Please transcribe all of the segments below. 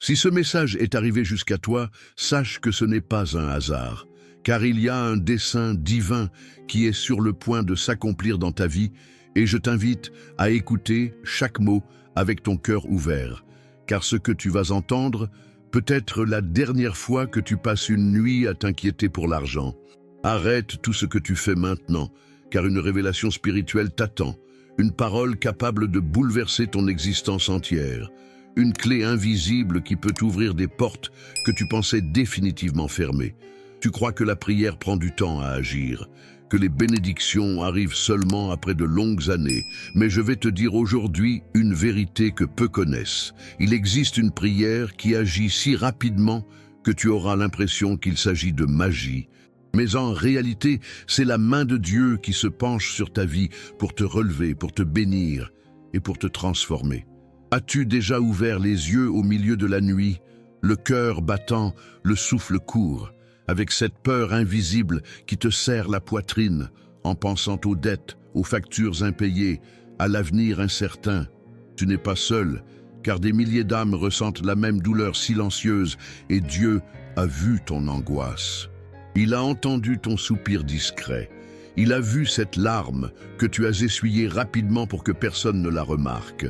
Si ce message est arrivé jusqu'à toi, sache que ce n'est pas un hasard, car il y a un dessein divin qui est sur le point de s'accomplir dans ta vie, et je t'invite à écouter chaque mot avec ton cœur ouvert, car ce que tu vas entendre peut être la dernière fois que tu passes une nuit à t'inquiéter pour l'argent. Arrête tout ce que tu fais maintenant, car une révélation spirituelle t'attend, une parole capable de bouleverser ton existence entière, une clé invisible qui peut t'ouvrir des portes que tu pensais définitivement fermées. Tu crois que la prière prend du temps à agir, que les bénédictions arrivent seulement après de longues années, mais je vais te dire aujourd'hui une vérité que peu connaissent. Il existe une prière qui agit si rapidement que tu auras l'impression qu'il s'agit de magie. Mais en réalité, c'est la main de Dieu qui se penche sur ta vie pour te relever, pour te bénir et pour te transformer. As-tu déjà ouvert les yeux au milieu de la nuit, le cœur battant, le souffle court, avec cette peur invisible qui te serre la poitrine, en pensant aux dettes, aux factures impayées, à l'avenir incertain? Tu n'es pas seul, car des milliers d'âmes ressentent la même douleur silencieuse et Dieu a vu ton angoisse. Il a entendu ton soupir discret. Il a vu cette larme que tu as essuyée rapidement pour que personne ne la remarque.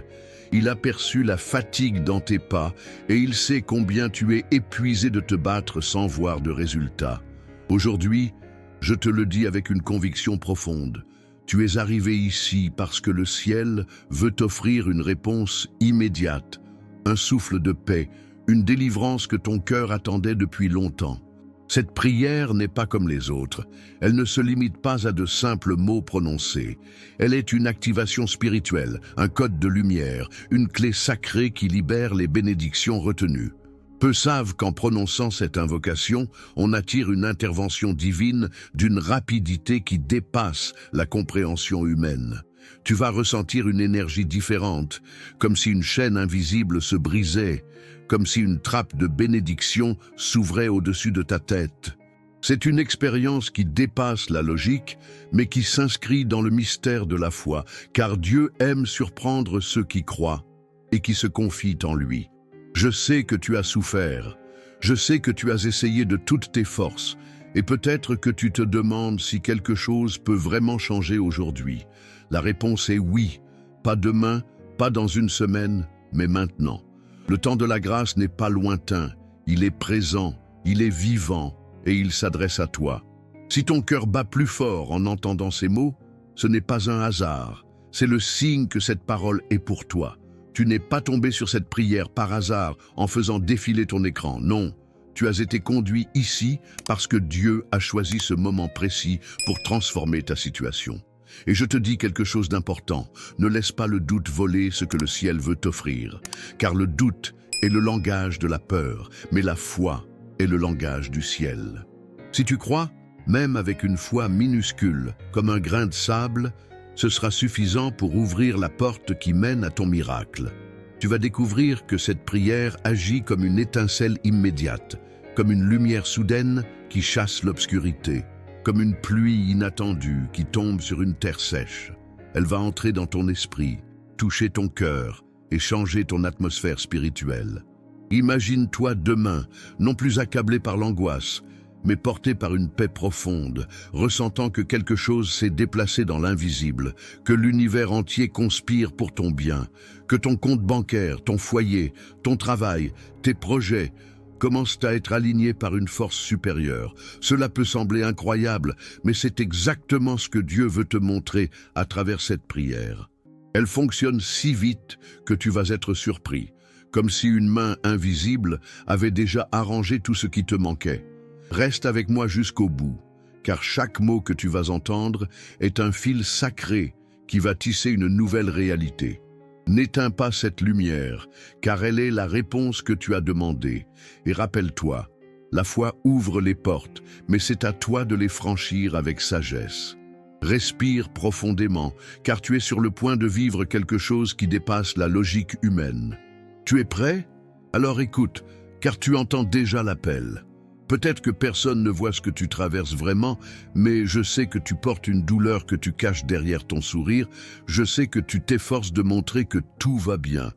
Il a perçu la fatigue dans tes pas et il sait combien tu es épuisé de te battre sans voir de résultat. Aujourd'hui, je te le dis avec une conviction profonde. Tu es arrivé ici parce que le ciel veut t'offrir une réponse immédiate, un souffle de paix, une délivrance que ton cœur attendait depuis longtemps. Cette prière n'est pas comme les autres. Elle ne se limite pas à de simples mots prononcés. Elle est une activation spirituelle, un code de lumière, une clé sacrée qui libère les bénédictions retenues. Peu savent qu'en prononçant cette invocation, on attire une intervention divine d'une rapidité qui dépasse la compréhension humaine. Tu vas ressentir une énergie différente, comme si une chaîne invisible se brisait, comme si une trappe de bénédiction s'ouvrait au-dessus de ta tête. C'est une expérience qui dépasse la logique, mais qui s'inscrit dans le mystère de la foi, car Dieu aime surprendre ceux qui croient et qui se confient en lui. Je sais que tu as souffert, je sais que tu as essayé de toutes tes forces, et peut-être que tu te demandes si quelque chose peut vraiment changer aujourd'hui. La réponse est oui, pas demain, pas dans une semaine, mais maintenant. Le temps de la grâce n'est pas lointain, il est présent, il est vivant et il s'adresse à toi. Si ton cœur bat plus fort en entendant ces mots, ce n'est pas un hasard, c'est le signe que cette parole est pour toi. Tu n'es pas tombé sur cette prière par hasard en faisant défiler ton écran, non. Tu as été conduit ici parce que Dieu a choisi ce moment précis pour transformer ta situation. Et je te dis quelque chose d'important, ne laisse pas le doute voler ce que le ciel veut t'offrir, car le doute est le langage de la peur, mais la foi est le langage du ciel. Si tu crois, même avec une foi minuscule, comme un grain de sable, ce sera suffisant pour ouvrir la porte qui mène à ton miracle. Tu vas découvrir que cette prière agit comme une étincelle immédiate, comme une lumière soudaine qui chasse l'obscurité, comme une pluie inattendue qui tombe sur une terre sèche. Elle va entrer dans ton esprit, toucher ton cœur et changer ton atmosphère spirituelle. Imagine-toi demain, non plus accablé par l'angoisse, mais porté par une paix profonde, ressentant que quelque chose s'est déplacé dans l'invisible, que l'univers entier conspire pour ton bien, que ton compte bancaire, ton foyer, ton travail, tes projets commencent à être alignés par une force supérieure. Cela peut sembler incroyable, mais c'est exactement ce que Dieu veut te montrer à travers cette prière. Elle fonctionne si vite que tu vas être surpris, comme si une main invisible avait déjà arrangé tout ce qui te manquait. Reste avec moi jusqu'au bout, car chaque mot que tu vas entendre est un fil sacré qui va tisser une nouvelle réalité. N'éteins pas cette lumière, car elle est la réponse que tu as demandée. Et rappelle-toi, la foi ouvre les portes, mais c'est à toi de les franchir avec sagesse. Respire profondément, car tu es sur le point de vivre quelque chose qui dépasse la logique humaine. Tu es prêt? Alors écoute, car tu entends déjà l'appel. Peut-être que personne ne voit ce que tu traverses vraiment, mais je sais que tu portes une douleur que tu caches derrière ton sourire. Je sais que tu t'efforces de montrer que tout va bien.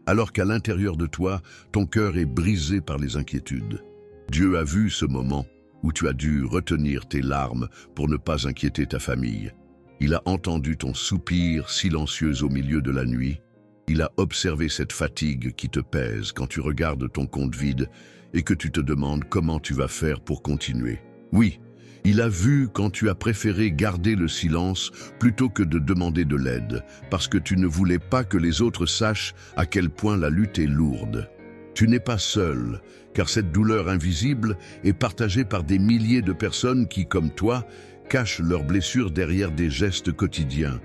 alors qu'à l'intérieur de toi, ton cœur est brisé par les inquiétudes. Dieu a vu ce moment où tu as dû retenir tes larmes pour ne pas inquiéter ta famille. Il a entendu ton soupir silencieux au milieu de la nuit. Il a observé cette fatigue qui te pèse quand tu regardes ton compte vide et que tu te demandes comment tu vas faire pour continuer. Oui, il a vu quand tu as préféré garder le silence plutôt que de demander de l'aide, parce que tu ne voulais pas que les autres sachent à quel point la lutte est lourde. Tu n'es pas seul, car cette douleur invisible est partagée par des milliers de personnes qui, comme toi, cachent leurs blessures derrière des gestes quotidiens.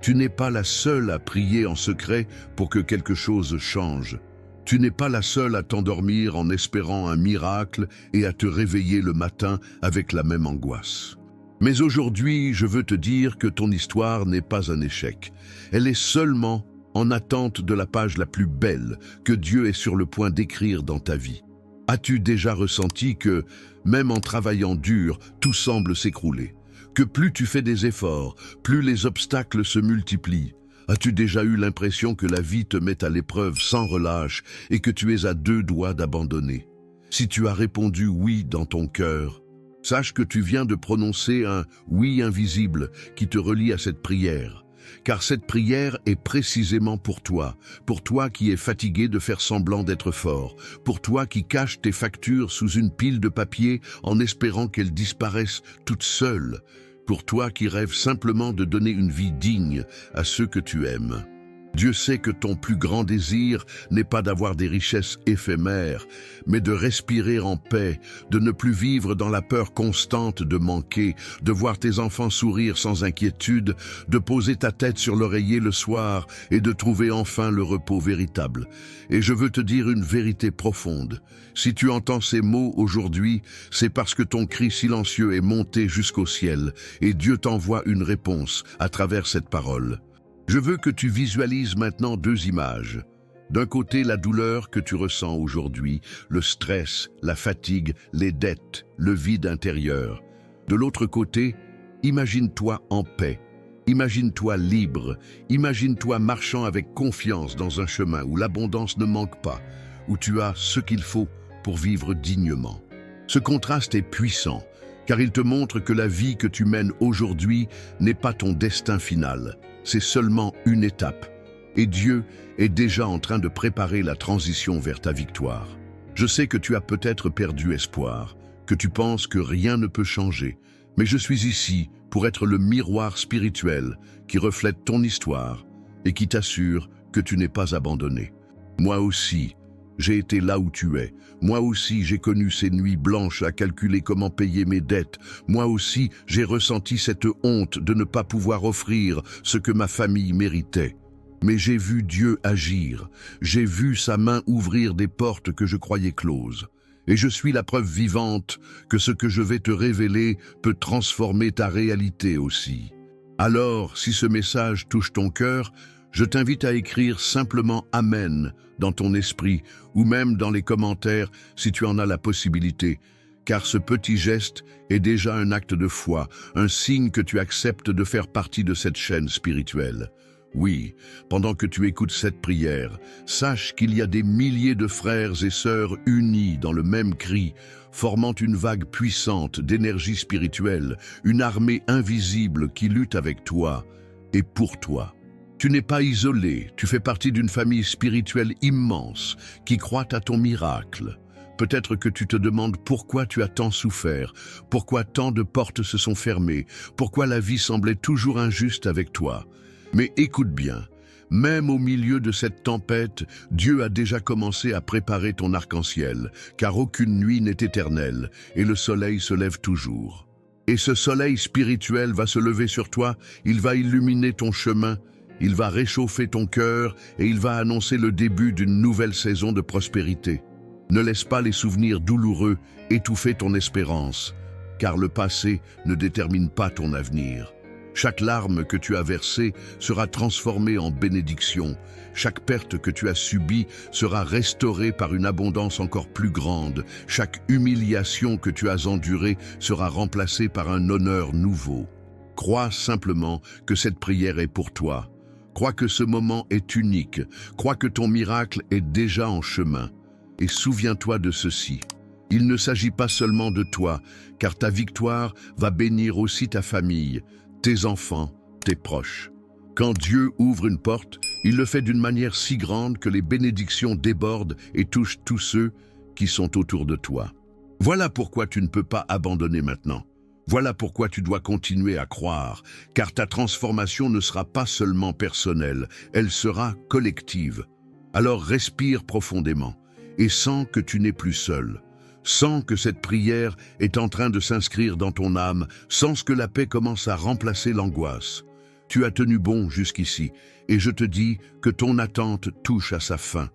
Tu n'es pas la seule à prier en secret pour que quelque chose change. Tu n'es pas la seule à t'endormir en espérant un miracle et à te réveiller le matin avec la même angoisse. Mais aujourd'hui, je veux te dire que ton histoire n'est pas un échec. Elle est seulement en attente de la page la plus belle que Dieu est sur le point d'écrire dans ta vie. As-tu déjà ressenti que, même en travaillant dur, tout semble s'écrouler? Que plus tu fais des efforts, plus les obstacles se multiplient? As-tu déjà eu l'impression que la vie te met à l'épreuve sans relâche et que tu es à deux doigts d'abandonner? Si tu as répondu oui dans ton cœur, sache que tu viens de prononcer un oui invisible qui te relie à cette prière. Car cette prière est précisément pour toi qui es fatigué de faire semblant d'être fort, pour toi qui caches tes factures sous une pile de papier en espérant qu'elles disparaissent toutes seules, pour toi qui rêves simplement de donner une vie digne à ceux que tu aimes. Dieu sait que ton plus grand désir n'est pas d'avoir des richesses éphémères, mais de respirer en paix, de ne plus vivre dans la peur constante de manquer, de voir tes enfants sourire sans inquiétude, de poser ta tête sur l'oreiller le soir et de trouver enfin le repos véritable. Et je veux te dire une vérité profonde. Si tu entends ces mots aujourd'hui, c'est parce que ton cri silencieux est monté jusqu'au ciel et Dieu t'envoie une réponse à travers cette parole. Je veux que tu visualises maintenant deux images. D'un côté, la douleur que tu ressens aujourd'hui, le stress, la fatigue, les dettes, le vide intérieur. De l'autre côté, imagine-toi en paix, imagine-toi libre, imagine-toi marchant avec confiance dans un chemin où l'abondance ne manque pas, où tu as ce qu'il faut pour vivre dignement. Ce contraste est puissant, car il te montre que la vie que tu mènes aujourd'hui n'est pas ton destin final. C'est seulement une étape, et Dieu est déjà en train de préparer la transition vers ta victoire. Je sais que tu as peut-être perdu espoir, que tu penses que rien ne peut changer, mais je suis ici pour être le miroir spirituel qui reflète ton histoire et qui t'assure que tu n'es pas abandonné. Moi aussi, j'ai été là où tu es. Moi aussi, j'ai connu ces nuits blanches à calculer comment payer mes dettes. Moi aussi, j'ai ressenti cette honte de ne pas pouvoir offrir ce que ma famille méritait. Mais j'ai vu Dieu agir. J'ai vu sa main ouvrir des portes que je croyais closes. Et je suis la preuve vivante que ce que je vais te révéler peut transformer ta réalité aussi. Alors, si ce message touche ton cœur, je t'invite à écrire simplement « Amen » dans ton esprit ou même dans les commentaires si tu en as la possibilité, car ce petit geste est déjà un acte de foi, un signe que tu acceptes de faire partie de cette chaîne spirituelle. Oui, pendant que tu écoutes cette prière, sache qu'il y a des milliers de frères et sœurs unis dans le même cri, formant une vague puissante d'énergie spirituelle, une armée invisible qui lutte avec toi et pour toi. Tu n'es pas isolé, tu fais partie d'une famille spirituelle immense qui croit à ton miracle. Peut-être que tu te demandes pourquoi tu as tant souffert, pourquoi tant de portes se sont fermées, pourquoi la vie semblait toujours injuste avec toi. Mais écoute bien, même au milieu de cette tempête, Dieu a déjà commencé à préparer ton arc-en-ciel, car aucune nuit n'est éternelle et le soleil se lève toujours. Et ce soleil spirituel va se lever sur toi, il va illuminer ton chemin, il va réchauffer ton cœur et il va annoncer le début d'une nouvelle saison de prospérité. Ne laisse pas les souvenirs douloureux étouffer ton espérance, car le passé ne détermine pas ton avenir. Chaque larme que tu as versée sera transformée en bénédiction. Chaque perte que tu as subie sera restaurée par une abondance encore plus grande. Chaque humiliation que tu as endurée sera remplacée par un honneur nouveau. Crois simplement que cette prière est pour toi. Crois que ce moment est unique. Crois que ton miracle est déjà en chemin. Et souviens-toi de ceci. Il ne s'agit pas seulement de toi, car ta victoire va bénir aussi ta famille, tes enfants, tes proches. Quand Dieu ouvre une porte, il le fait d'une manière si grande que les bénédictions débordent et touchent tous ceux qui sont autour de toi. Voilà pourquoi tu ne peux pas abandonner maintenant. Voilà pourquoi tu dois continuer à croire, car ta transformation ne sera pas seulement personnelle, elle sera collective. Alors respire profondément et sens que tu n'es plus seul. Sens que cette prière est en train de s'inscrire dans ton âme, sens que la paix commence à remplacer l'angoisse. Tu as tenu bon jusqu'ici, et je te dis que ton attente touche à sa fin.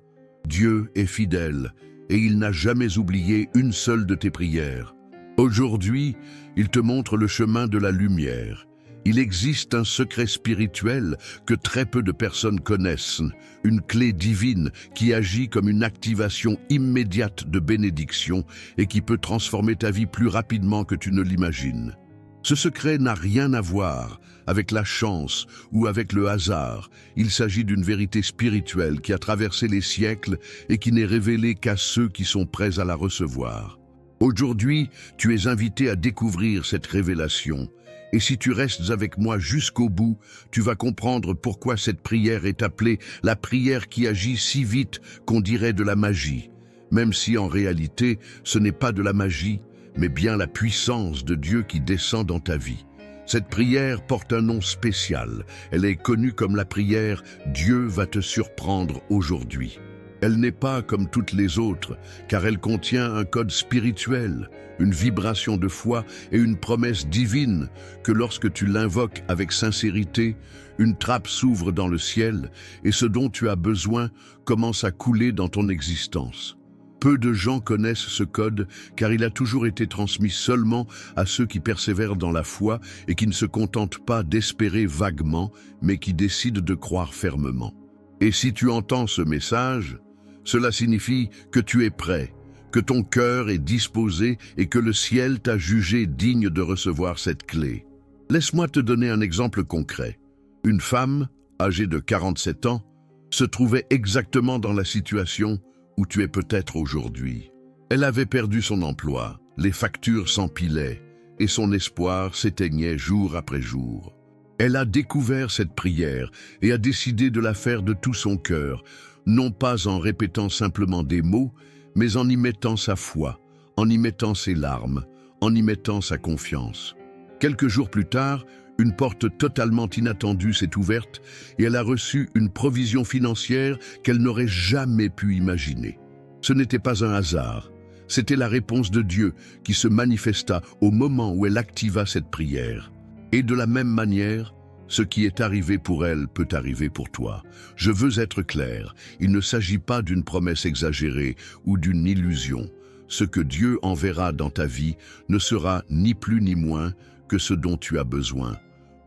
Dieu est fidèle, et il n'a jamais oublié une seule de tes prières. Aujourd'hui, il te montre le chemin de la lumière. Il existe un secret spirituel que très peu de personnes connaissent, une clé divine qui agit comme une activation immédiate de bénédiction et qui peut transformer ta vie plus rapidement que tu ne l'imagines. Ce secret n'a rien à voir avec la chance ou avec le hasard. Il s'agit d'une vérité spirituelle qui a traversé les siècles et qui n'est révélée qu'à ceux qui sont prêts à la recevoir. Aujourd'hui, tu es invité à découvrir cette révélation. Et si tu restes avec moi jusqu'au bout, tu vas comprendre pourquoi cette prière est appelée la prière qui agit si vite qu'on dirait de la magie. Même si en réalité, ce n'est pas de la magie, mais bien la puissance de Dieu qui descend dans ta vie. Cette prière porte un nom spécial. Elle est connue comme la prière « Dieu va te surprendre aujourd'hui ». Elle n'est pas comme toutes les autres, car elle contient un code spirituel, une vibration de foi et une promesse divine que lorsque tu l'invoques avec sincérité, une trappe s'ouvre dans le ciel et ce dont tu as besoin commence à couler dans ton existence. Peu de gens connaissent ce code car il a toujours été transmis seulement à ceux qui persévèrent dans la foi et qui ne se contentent pas d'espérer vaguement, mais qui décident de croire fermement. Et si tu entends ce message, cela signifie que tu es prêt, que ton cœur est disposé et que le ciel t'a jugé digne de recevoir cette clé. Laisse-moi te donner un exemple concret. Une femme, âgée de 47 ans, se trouvait exactement dans la situation où tu es peut-être aujourd'hui. Elle avait perdu son emploi, les factures s'empilaient et son espoir s'éteignait jour après jour. Elle a découvert cette prière et a décidé de la faire de tout son cœur, non pas en répétant simplement des mots, mais en y mettant sa foi, en y mettant ses larmes, en y mettant sa confiance. Quelques jours plus tard, une porte totalement inattendue s'est ouverte et elle a reçu une provision financière qu'elle n'aurait jamais pu imaginer. Ce n'était pas un hasard, c'était la réponse de Dieu qui se manifesta au moment où elle activa cette prière. Et de la même manière, ce qui est arrivé pour elle peut arriver pour toi. Je veux être clair, il ne s'agit pas d'une promesse exagérée ou d'une illusion. Ce que Dieu enverra dans ta vie ne sera ni plus ni moins que ce dont tu as besoin,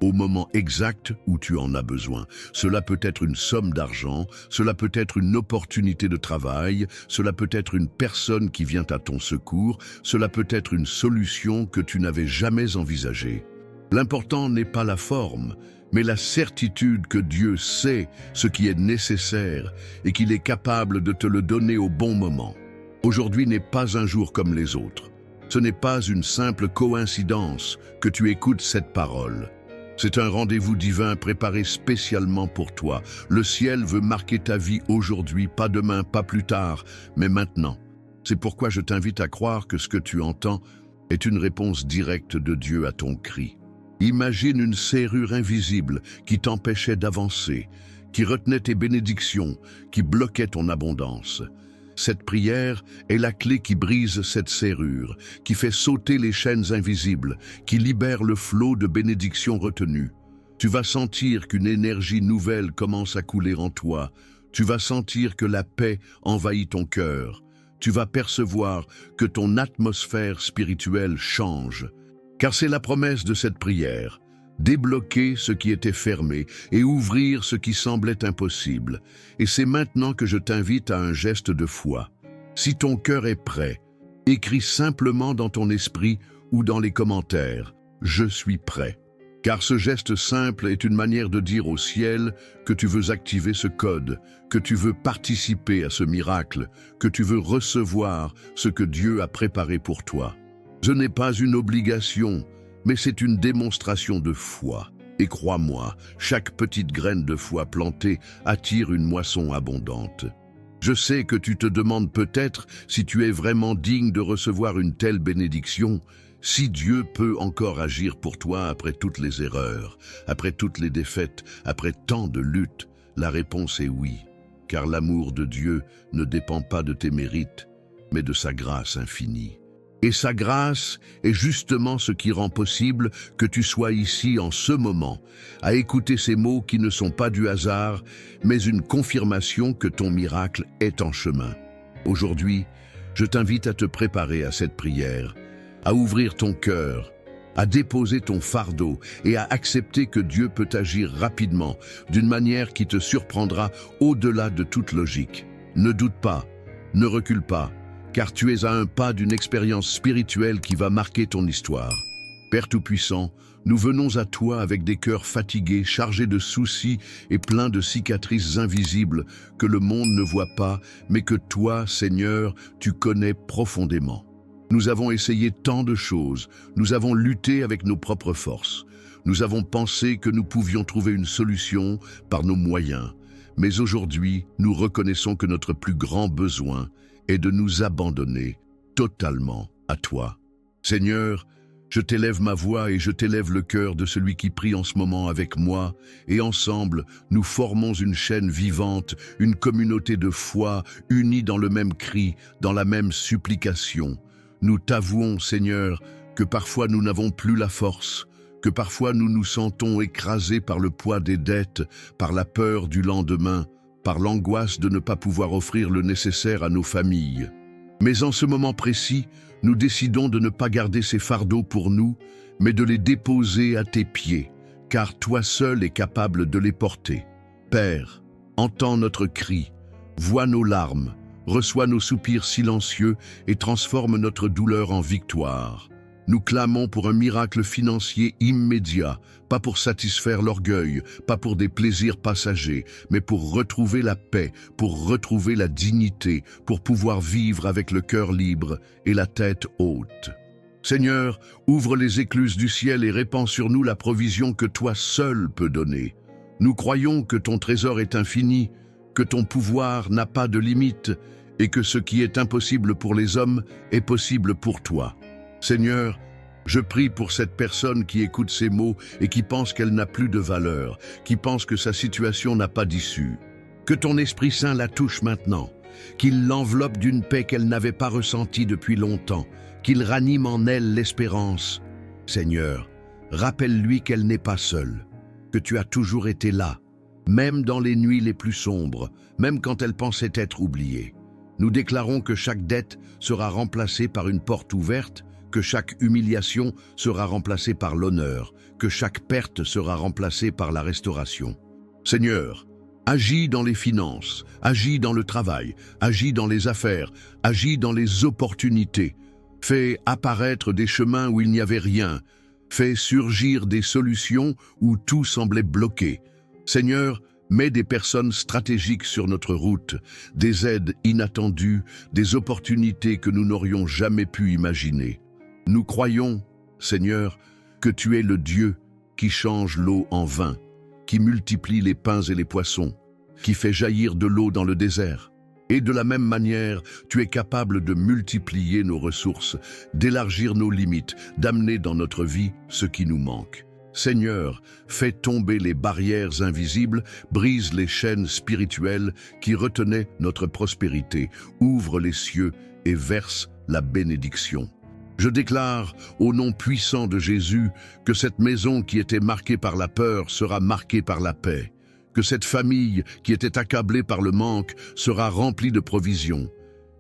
au moment exact où tu en as besoin. Cela peut être une somme d'argent, cela peut être une opportunité de travail, cela peut être une personne qui vient à ton secours, cela peut être une solution que tu n'avais jamais envisagée. L'important n'est pas la forme, mais la certitude que Dieu sait ce qui est nécessaire et qu'il est capable de te le donner au bon moment. Aujourd'hui n'est pas un jour comme les autres. Ce n'est pas une simple coïncidence que tu écoutes cette parole. C'est un rendez-vous divin préparé spécialement pour toi. Le ciel veut marquer ta vie aujourd'hui, pas demain, pas plus tard, mais maintenant. C'est pourquoi je t'invite à croire que ce que tu entends est une réponse directe de Dieu à ton cri. Imagine une serrure invisible qui t'empêchait d'avancer, qui retenait tes bénédictions, qui bloquait ton abondance. Cette prière est la clé qui brise cette serrure, qui fait sauter les chaînes invisibles, qui libère le flot de bénédictions retenues. Tu vas sentir qu'une énergie nouvelle commence à couler en toi. Tu vas sentir que la paix envahit ton cœur. Tu vas percevoir que ton atmosphère spirituelle change. Car c'est la promesse de cette prière, débloquer ce qui était fermé et ouvrir ce qui semblait impossible. Et c'est maintenant que je t'invite à un geste de foi. Si ton cœur est prêt, écris simplement dans ton esprit ou dans les commentaires « Je suis prêt ». Car ce geste simple est une manière de dire au ciel que tu veux activer ce code, que tu veux participer à ce miracle, que tu veux recevoir ce que Dieu a préparé pour toi. Ce n'est pas une obligation, mais c'est une démonstration de foi. Et crois-moi, chaque petite graine de foi plantée attire une moisson abondante. Je sais que tu te demandes peut-être si tu es vraiment digne de recevoir une telle bénédiction, si Dieu peut encore agir pour toi après toutes les erreurs, après toutes les défaites, après tant de luttes. La réponse est oui, car l'amour de Dieu ne dépend pas de tes mérites, mais de sa grâce infinie. Et sa grâce est justement ce qui rend possible que tu sois ici en ce moment, à écouter ces mots qui ne sont pas du hasard, mais une confirmation que ton miracle est en chemin. Aujourd'hui, je t'invite à te préparer à cette prière, à ouvrir ton cœur, à déposer ton fardeau et à accepter que Dieu peut agir rapidement, d'une manière qui te surprendra au-delà de toute logique. Ne doute pas, ne recule pas, car tu es à un pas d'une expérience spirituelle qui va marquer ton histoire. Père Tout-Puissant, nous venons à toi avec des cœurs fatigués, chargés de soucis et pleins de cicatrices invisibles que le monde ne voit pas, mais que toi, Seigneur, tu connais profondément. Nous avons essayé tant de choses, nous avons lutté avec nos propres forces. Nous avons pensé que nous pouvions trouver une solution par nos moyens. Mais aujourd'hui, nous reconnaissons que notre plus grand besoin est de nous abandonner totalement à toi. Seigneur, je t'élève ma voix et je t'élève le cœur de celui qui prie en ce moment avec moi, et ensemble, nous formons une chaîne vivante, une communauté de foi, unie dans le même cri, dans la même supplication. Nous t'avouons, Seigneur, que parfois nous n'avons plus la force, que parfois nous nous sentons écrasés par le poids des dettes, par la peur du lendemain, par l'angoisse de ne pas pouvoir offrir le nécessaire à nos familles. Mais en ce moment précis, nous décidons de ne pas garder ces fardeaux pour nous, mais de les déposer à tes pieds, car toi seul es capable de les porter. Père, entends notre cri, vois nos larmes, reçois nos soupirs silencieux et transforme notre douleur en victoire. Nous clamons pour un miracle financier immédiat, pas pour satisfaire l'orgueil, pas pour des plaisirs passagers, mais pour retrouver la paix, pour retrouver la dignité, pour pouvoir vivre avec le cœur libre et la tête haute. Seigneur, ouvre les écluses du ciel et répands sur nous la provision que toi seul peux donner. Nous croyons que ton trésor est infini, que ton pouvoir n'a pas de limite et que ce qui est impossible pour les hommes est possible pour toi. Seigneur, je prie pour cette personne qui écoute ces mots et qui pense qu'elle n'a plus de valeur, qui pense que sa situation n'a pas d'issue. Que ton Esprit Saint la touche maintenant, qu'il l'enveloppe d'une paix qu'elle n'avait pas ressentie depuis longtemps, qu'il ranime en elle l'espérance. Seigneur, rappelle-lui qu'elle n'est pas seule, que tu as toujours été là, même dans les nuits les plus sombres, même quand elle pensait être oubliée. Nous déclarons que chaque dette sera remplacée par une porte ouverte, que chaque humiliation sera remplacée par l'honneur, que chaque perte sera remplacée par la restauration. Seigneur, agis dans les finances, agis dans le travail, agis dans les affaires, agis dans les opportunités. Fais apparaître des chemins où il n'y avait rien. Fais surgir des solutions où tout semblait bloqué. Seigneur, mets des personnes stratégiques sur notre route, des aides inattendues, des opportunités que nous n'aurions jamais pu imaginer. Nous croyons, Seigneur, que tu es le Dieu qui change l'eau en vin, qui multiplie les pains et les poissons, qui fait jaillir de l'eau dans le désert. Et de la même manière, tu es capable de multiplier nos ressources, d'élargir nos limites, d'amener dans notre vie ce qui nous manque. Seigneur, fais tomber les barrières invisibles, brise les chaînes spirituelles qui retenaient notre prospérité, ouvre les cieux et verse la bénédiction. Je déclare, au nom puissant de Jésus, que cette maison qui était marquée par la peur sera marquée par la paix, que cette famille qui était accablée par le manque sera remplie de provisions,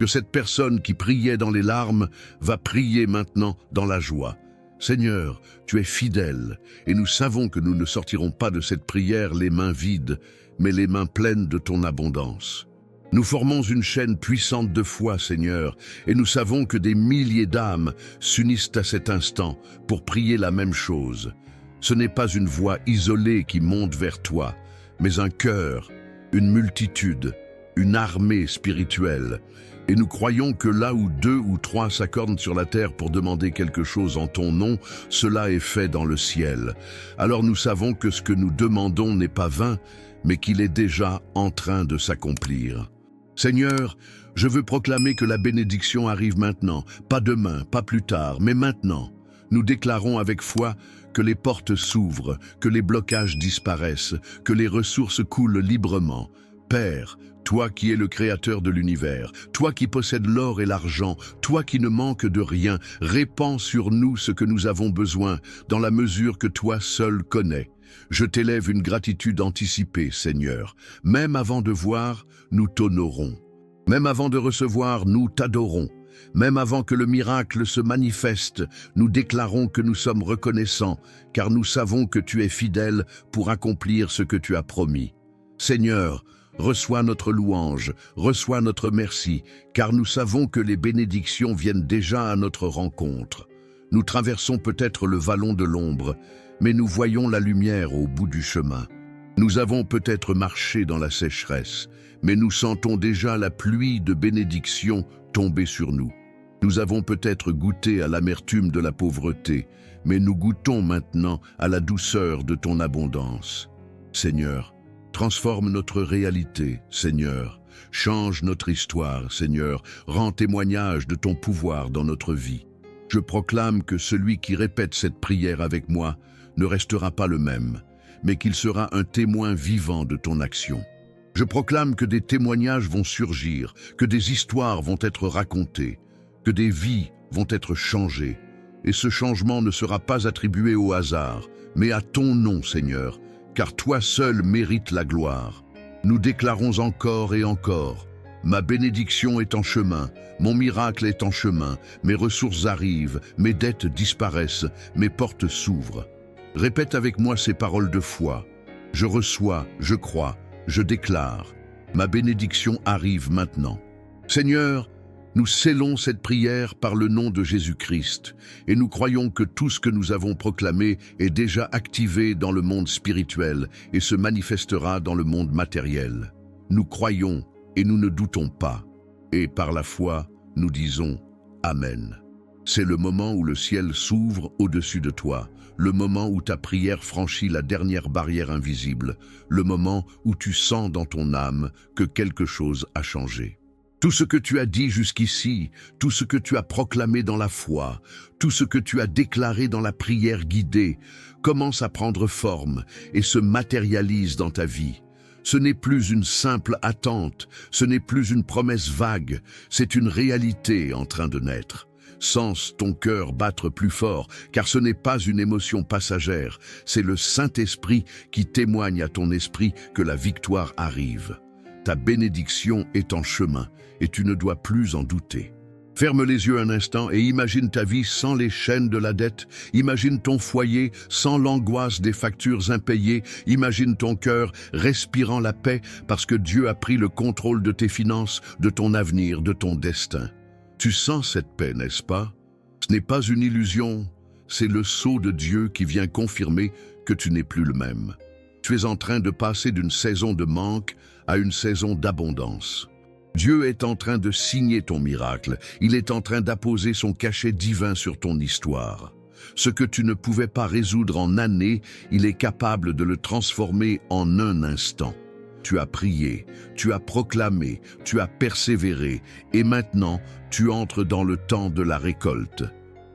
que cette personne qui priait dans les larmes va prier maintenant dans la joie. Seigneur, tu es fidèle, et nous savons que nous ne sortirons pas de cette prière les mains vides, mais les mains pleines de ton abondance. Nous formons une chaîne puissante de foi, Seigneur, et nous savons que des milliers d'âmes s'unissent à cet instant pour prier la même chose. Ce n'est pas une voix isolée qui monte vers toi, mais un cœur, une multitude, une armée spirituelle. Et nous croyons que là où 2 ou 3 s'accordent sur la terre pour demander quelque chose en ton nom, cela est fait dans le ciel. Alors nous savons que ce que nous demandons n'est pas vain, mais qu'il est déjà en train de s'accomplir. Seigneur, je veux proclamer que la bénédiction arrive maintenant, pas demain, pas plus tard, mais maintenant. Nous déclarons avec foi que les portes s'ouvrent, que les blocages disparaissent, que les ressources coulent librement. Père, toi qui es le créateur de l'univers, toi qui possèdes l'or et l'argent, toi qui ne manques de rien, répands sur nous ce que nous avons besoin, dans la mesure que toi seul connais. Je t'élève une gratitude anticipée, Seigneur. Même avant de voir, nous t'honorons. Même avant de recevoir, nous t'adorons. Même avant que le miracle se manifeste, nous déclarons que nous sommes reconnaissants, car nous savons que tu es fidèle pour accomplir ce que tu as promis. Seigneur, reçois notre louange, reçois notre merci, car nous savons que les bénédictions viennent déjà à notre rencontre. Nous traversons peut-être le vallon de l'ombre, mais nous voyons la lumière au bout du chemin. Nous avons peut-être marché dans la sécheresse, mais nous sentons déjà la pluie de bénédictions tomber sur nous. Nous avons peut-être goûté à l'amertume de la pauvreté, mais nous goûtons maintenant à la douceur de ton abondance. Seigneur, transforme notre réalité, Seigneur. Change notre histoire, Seigneur. Rends témoignage de ton pouvoir dans notre vie. Je proclame que celui qui répète cette prière avec moi ne restera pas le même, mais qu'il sera un témoin vivant de ton action. Je proclame que des témoignages vont surgir, que des histoires vont être racontées, que des vies vont être changées. Et ce changement ne sera pas attribué au hasard, mais à ton nom, Seigneur, car toi seul mérites la gloire. Nous déclarons encore et encore, ma bénédiction est en chemin, mon miracle est en chemin, mes ressources arrivent, mes dettes disparaissent, mes portes s'ouvrent. Répète avec moi ces paroles de foi. Je reçois, je crois, je déclare. Ma bénédiction arrive maintenant. Seigneur, nous scellons cette prière par le nom de Jésus-Christ et nous croyons que tout ce que nous avons proclamé est déjà activé dans le monde spirituel et se manifestera dans le monde matériel. Nous croyons et nous ne doutons pas. Et par la foi, nous disons Amen. C'est le moment où le ciel s'ouvre au-dessus de toi, le moment où ta prière franchit la dernière barrière invisible, le moment où tu sens dans ton âme que quelque chose a changé. Tout ce que tu as dit jusqu'ici, tout ce que tu as proclamé dans la foi, tout ce que tu as déclaré dans la prière guidée, commence à prendre forme et se matérialise dans ta vie. Ce n'est plus une simple attente, ce n'est plus une promesse vague, c'est une réalité en train de naître. Sens ton cœur battre plus fort, car ce n'est pas une émotion passagère, c'est le Saint-Esprit qui témoigne à ton esprit que la victoire arrive. Ta bénédiction est en chemin et tu ne dois plus en douter. Ferme les yeux un instant et imagine ta vie sans les chaînes de la dette. Imagine ton foyer sans l'angoisse des factures impayées. Imagine ton cœur respirant la paix parce que Dieu a pris le contrôle de tes finances, de ton avenir, de ton destin. Tu sens cette paix, n'est-ce pas? Ce n'est pas une illusion, c'est le sceau de Dieu qui vient confirmer que tu n'es plus le même. Tu es en train de passer d'une saison de manque à une saison d'abondance. Dieu est en train de signer ton miracle. Il est en train d'apposer son cachet divin sur ton histoire. Ce que tu ne pouvais pas résoudre en années, il est capable de le transformer en un instant. Tu as prié, tu as proclamé, tu as persévéré, et maintenant, tu entres dans le temps de la récolte.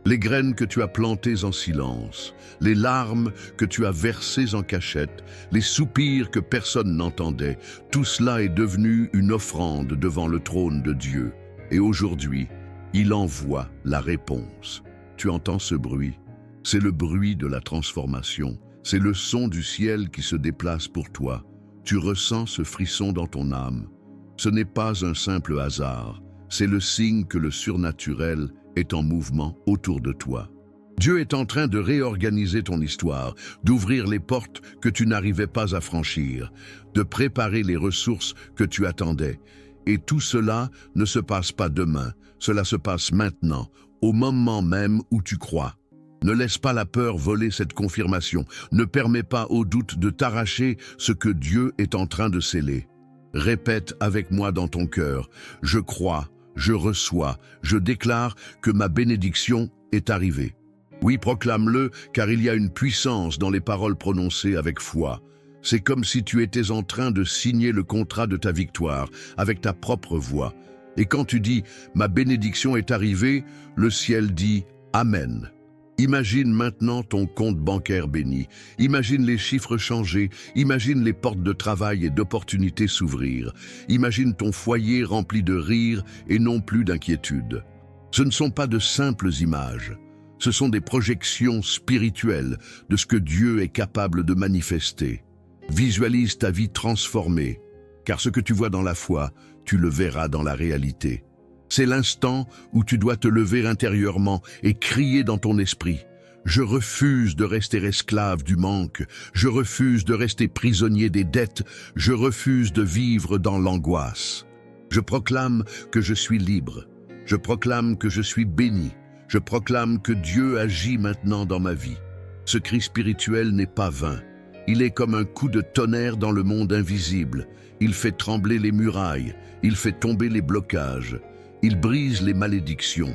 Les graines que tu as plantées en silence, les larmes que tu as versées en cachette, les soupirs que personne n'entendait, tout cela est devenu une offrande devant le trône de Dieu. Et aujourd'hui, il envoie la réponse. Tu entends ce bruit? C'est le bruit de la transformation. C'est le son du ciel qui se déplace pour toi. Tu ressens ce frisson dans ton âme. Ce n'est pas un simple hasard. C'est le signe que le surnaturel est en mouvement autour de toi. Dieu est en train de réorganiser ton histoire, d'ouvrir les portes que tu n'arrivais pas à franchir, de préparer les ressources que tu attendais. Et tout cela ne se passe pas demain, cela se passe maintenant, au moment même où tu crois. Ne laisse pas la peur voler cette confirmation. Ne permets pas au doute de t'arracher ce que Dieu est en train de sceller. Répète avec moi dans ton cœur, je crois, je reçois, je déclare que ma bénédiction est arrivée. Oui, proclame-le, car il y a une puissance dans les paroles prononcées avec foi. C'est comme si tu étais en train de signer le contrat de ta victoire avec ta propre voix. Et quand tu dis « ma bénédiction est arrivée », le ciel dit « Amen ». Imagine maintenant ton compte bancaire béni. Imagine les chiffres changer. Imagine les portes de travail et d'opportunités s'ouvrir. Imagine ton foyer rempli de rire et non plus d'inquiétude. Ce ne sont pas de simples images. Ce sont des projections spirituelles de ce que Dieu est capable de manifester. Visualise ta vie transformée, car ce que tu vois dans la foi, tu le verras dans la réalité. C'est l'instant où tu dois te lever intérieurement et crier dans ton esprit. Je refuse de rester esclave du manque. Je refuse de rester prisonnier des dettes. Je refuse de vivre dans l'angoisse. Je proclame que je suis libre. Je proclame que je suis béni. Je proclame que Dieu agit maintenant dans ma vie. Ce cri spirituel n'est pas vain. Il est comme un coup de tonnerre dans le monde invisible. Il fait trembler les murailles. Il fait tomber les blocages. Il brise les malédictions.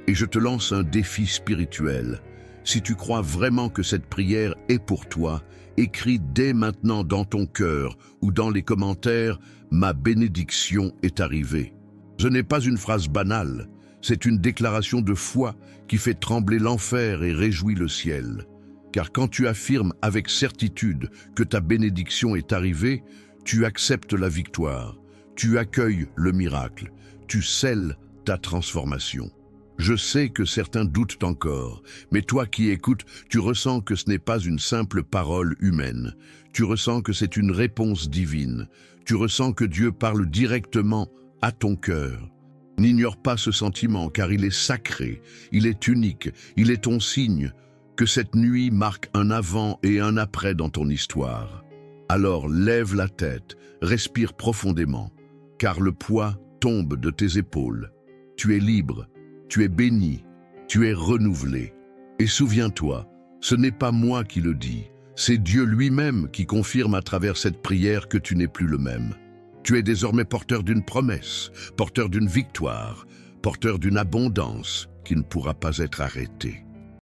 Et je te lance un défi spirituel. Si tu crois vraiment que cette prière est pour toi, écris dès maintenant dans ton cœur ou dans les commentaires « Ma bénédiction est arrivée ». Ce n'est pas une phrase banale, c'est une déclaration de foi qui fait trembler l'enfer et réjouit le ciel. Car quand tu affirmes avec certitude que ta bénédiction est arrivée, tu acceptes la victoire, tu accueilles le miracle, tu scelles ta transformation. Je sais que certains doutent encore, mais toi qui écoutes, tu ressens que ce n'est pas une simple parole humaine. Tu ressens que c'est une réponse divine. Tu ressens que Dieu parle directement à ton cœur. N'ignore pas ce sentiment, car il est sacré, il est unique, il est ton signe, que cette nuit marque un avant et un après dans ton histoire. Alors lève la tête, respire profondément, car le poids tombe de tes épaules. Tu es libre, tu es béni, tu es renouvelé. Et souviens-toi, ce n'est pas moi qui le dis, c'est Dieu lui-même qui confirme à travers cette prière que tu n'es plus le même. Tu es désormais porteur d'une promesse, porteur d'une victoire, porteur d'une abondance qui ne pourra pas être arrêtée.